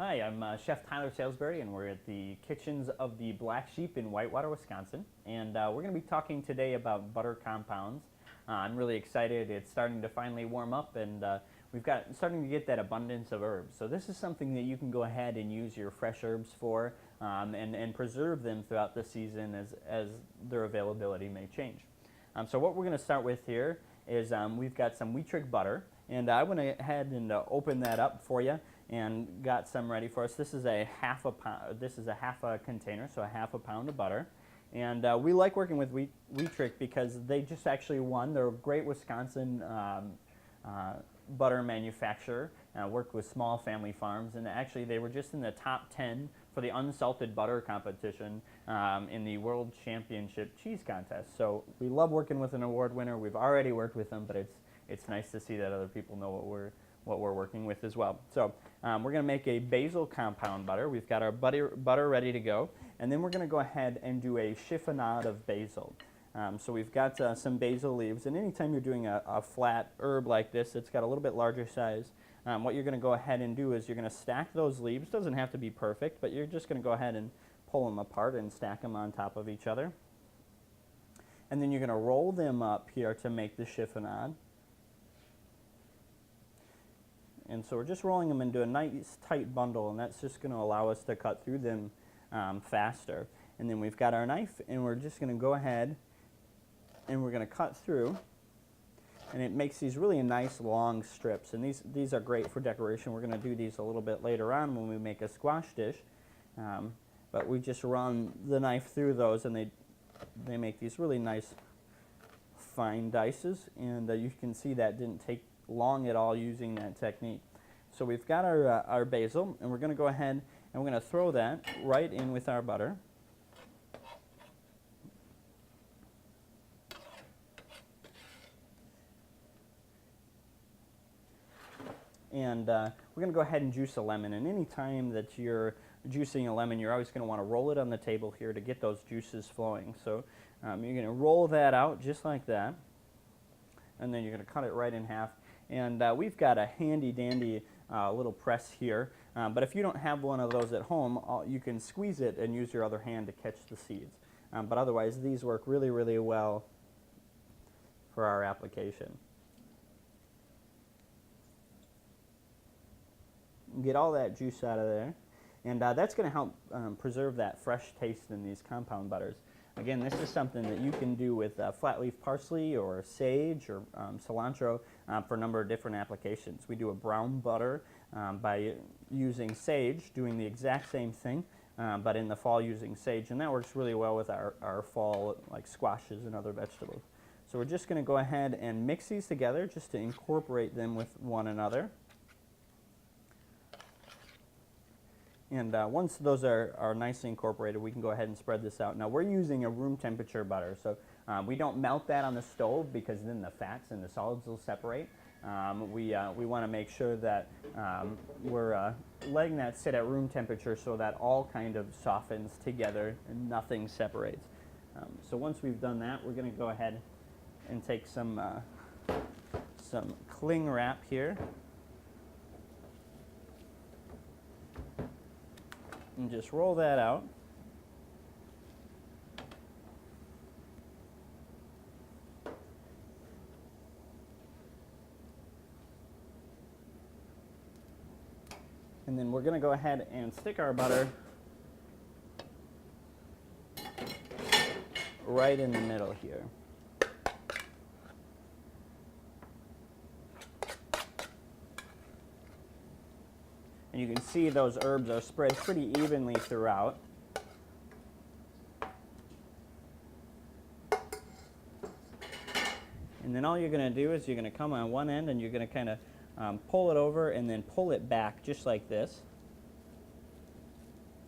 Hi, I'm Chef Tyler Sailsbery, and we're at the kitchens of the Black Sheep in Whitewater, Wisconsin. And we're going to be talking today about butter compounds. I'm really excited. It's starting to finally warm up, and we've got starting to get that abundance of herbs. So this is something that you can go ahead and use your fresh herbs for, and preserve them throughout the season as their availability may change. So what we're going to start with here is we've got some wheat trick butter, and I went ahead and opened that up for you and got some ready for us. This is a half a pound. This is a half a container, so a half a pound of butter. And we like working with wheat trick because they just actually won. They're a great Wisconsin butter manufacturer. Worked with small family farms, and actually they were just in the top 10 for the unsalted butter competition in the World Championship Cheese Contest. So we love working with an award winner. We've already worked with them, but it's nice to see that other people know what we're working with as well. So we're going to make a basil compound butter. We've got our butter ready to go, and then we're going to go ahead and do a chiffonade of basil. So we've got some basil leaves, and anytime you're doing a flat herb like this, it's got a little bit larger size. What you're going to go ahead and do is you're going to stack those leaves. Doesn't have to be perfect, but you're just going to go ahead and pull them apart and stack them on top of each other. And then you're going to roll them up here to make the chiffonade. And so we're just rolling them into a nice tight bundle, and that's just going to allow us to cut through them faster. And then we've got our knife, and we're just going to go ahead and we're going to cut through, and it makes these really nice long strips, and these are great for decoration. We're going to do these a little bit later on when we make a squash dish, but we just run the knife through those, and they make these really nice fine dices, and you can see that didn't take long at all using that technique. So we've got our basil, and we're going to go ahead and we're going to throw that right in with our butter. And we're going to go ahead and juice a lemon, and any time that you're juicing a lemon, you're always going to want to roll it on the table here to get those juices flowing. So you're going to roll that out just like that, and then you're going to cut it right in half. And we've got a handy-dandy little press here, but if you don't have one of those at home, you can squeeze it and use your other hand to catch the seeds. But otherwise, these work really, really well for our application. Get all that juice out of there, and that's going to help preserve that fresh taste in these compound butters. Again, this is something that you can do with flat leaf parsley or sage or cilantro for a number of different applications. We do a brown butter by using sage, doing the exact same thing, but in the fall using sage, and that works really well with our fall like squashes and other vegetables. So we're just going to go ahead and mix these together just to incorporate them with one another. And once those are nicely incorporated, we can go ahead and spread this out. Now we're using a room temperature butter, so we don't melt that on the stove because then the fats and the solids will separate. We want to make sure that we're letting that sit at room temperature so that all kind of softens together and nothing separates. So once we've done that, we're going to go ahead and take some cling wrap here and just roll that out. And then we're going to go ahead and stick our butter right in the middle here. And you can see those herbs are spread pretty evenly throughout. And then all you're going to do is you're going to come on one end and you're going to kind of pull it over and then pull it back just like this.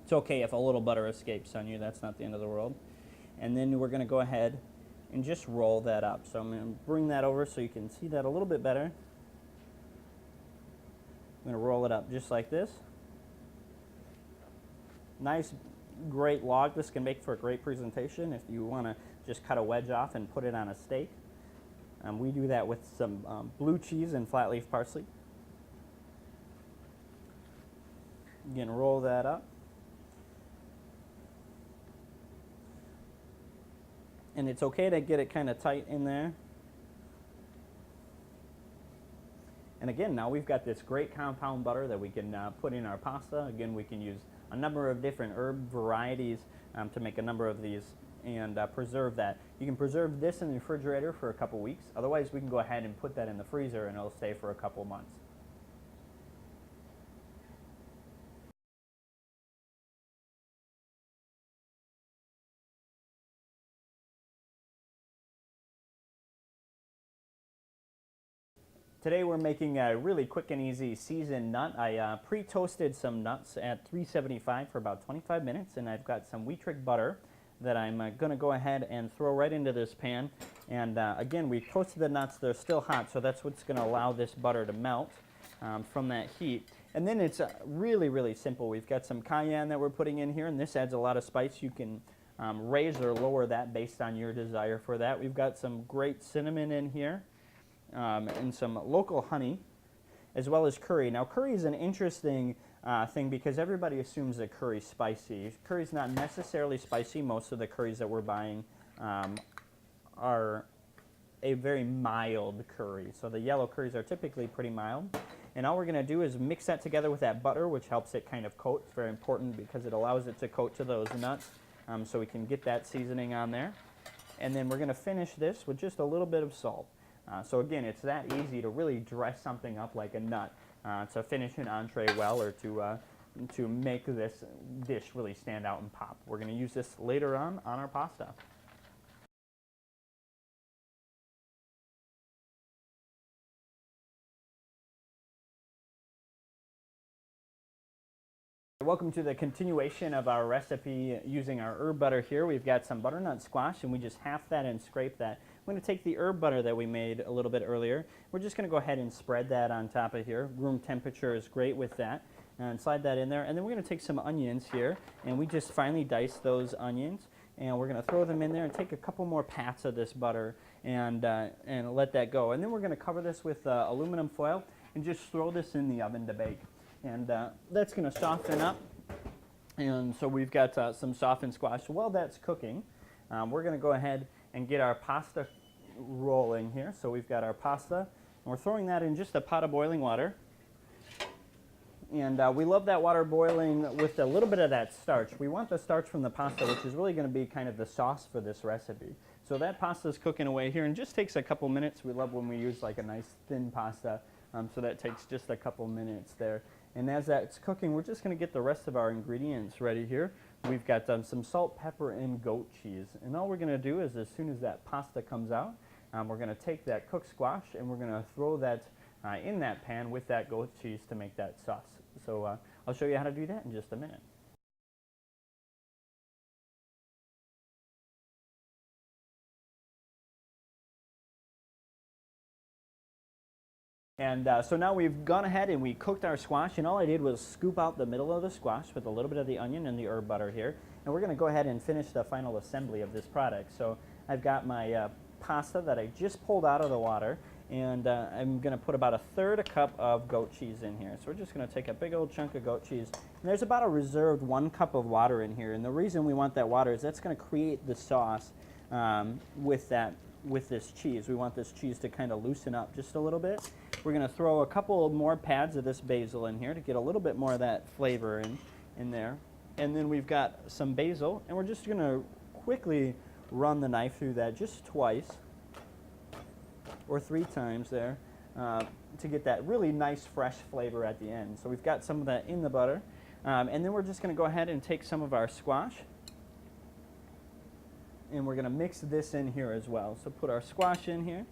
It's okay if a little butter escapes on you, that's not the end of the world. And then we're going to go ahead and just roll that up. So I'm going to bring that over so you can see that a little bit better. I'm going to roll it up just like this. Nice, great log. This can make for a great presentation if you want to just cut a wedge off and put it on a steak. We do that with some blue cheese and flat leaf parsley. Again, roll that up. And it's okay to get it kind of tight in there. And again, now we've got this great compound butter that we can put in our pasta. Again, we can use a number of different herb varieties to make a number of these and preserve that. You can preserve this in the refrigerator for a couple weeks. Otherwise, we can go ahead and put that in the freezer and it'll stay for a couple months. Today we're making a really quick and easy seasoned nut. I pre-toasted some nuts at 375 for about 25 minutes, and I've got some Wheatrick butter that I'm going to go ahead and throw right into this pan. And again, we toasted the nuts. They're still hot, so that's what's going to allow this butter to melt from that heat. And then it's really, really simple. We've got some cayenne that we're putting in here, and this adds a lot of spice. You can raise or lower that based on your desire for that. We've got some great cinnamon in here. And some local honey, as well as curry. Now, curry is an interesting thing because everybody assumes that curry's spicy. Curry's not necessarily spicy. Most of the curries that we're buying are a very mild curry. So the yellow curries are typically pretty mild. And all we're going to do is mix that together with that butter, which helps it kind of coat. It's very important because it allows it to coat to those nuts, so we can get that seasoning on there. And then we're going to finish this with just a little bit of salt. So again, it's that easy to really dress something up like a nut to finish an entree well, or to make this dish really stand out and pop. We're going to use this later on our pasta. Welcome to the continuation of our recipe using our herb butter here. We've got some butternut squash, and we just half that and scrape that. I'm going to take the herb butter that we made a little bit earlier. We're just going to go ahead and spread that on top of here. Room temperature is great with that. And slide that in there. And then we're going to take some onions here, and we just finely dice those onions. And we're going to throw them in there and take a couple more pats of this butter and let that go. And then we're going to cover this with aluminum foil and just throw this in the oven to bake. And that's going to soften up. And so we've got some softened squash. While that's cooking, we're going to go ahead and get our pasta rolling here. So we've got our pasta, and we're throwing that in just a pot of boiling water. And we love that water boiling with a little bit of that starch. We want the starch from the pasta, which is really going to be kind of the sauce for this recipe. So that pasta is cooking away here, and just takes a couple minutes. We love when we use like a nice thin pasta, so that takes just a couple minutes there. And as that's cooking, we're just going to get the rest of our ingredients ready here. We've got some salt, pepper, and goat cheese. And all we're going to do is, as soon as that pasta comes out, we're going to take that cooked squash and we're going to throw that in that pan with that goat cheese to make that sauce. So I'll show you how to do that in just a minute. And so now we've gone ahead and we cooked our squash, and all I did was scoop out the middle of the squash with a little bit of the onion and the herb butter here. And we're going to go ahead and finish the final assembly of this product. So I've got my pasta that I just pulled out of the water, and I'm going to put about 1/3 cup of goat cheese in here. So we're just going to take a big old chunk of goat cheese. And there's about a reserved 1 cup of water in here. And the reason we want that water is that's going to create the sauce with this cheese. We want this cheese to kind of loosen up just a little bit. We're going to throw a couple more pads of this basil in here to get a little bit more of that flavor in there. And then we've got some basil, and we're just going to quickly run the knife through that just twice or 3 times there to get that really nice fresh flavor at the end. So we've got some of that in the butter. And then we're just going to go ahead and take some of our squash, and we're going to mix this in here as well. So put our squash in here.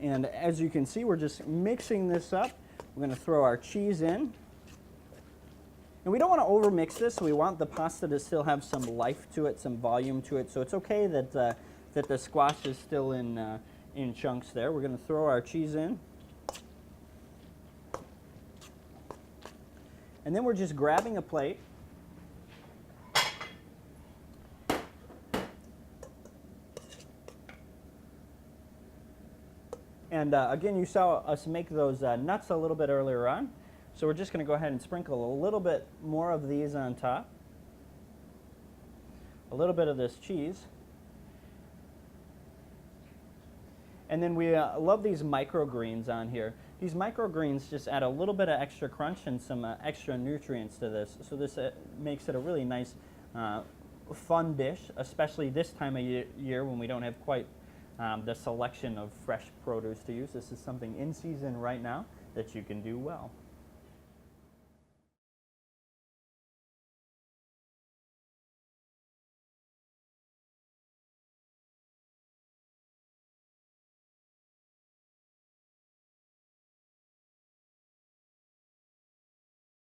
And as you can see, we're just mixing this up. We're going to throw our cheese in. And we don't want to overmix this. So we want the pasta to still have some life to it, some volume to it. So it's okay that the squash is still in chunks there. We're going to throw our cheese in. And then we're just grabbing a plate. And again, you saw us make those nuts a little bit earlier on. So we're just going to go ahead and sprinkle a little bit more of these on top. A little bit of this cheese. And then we love these microgreens on here. These microgreens just add a little bit of extra crunch and some extra nutrients to this. So this makes it a really nice, fun dish, especially this time of year when we don't have quite the selection of fresh produce to use. This is something in season right now that you can do well.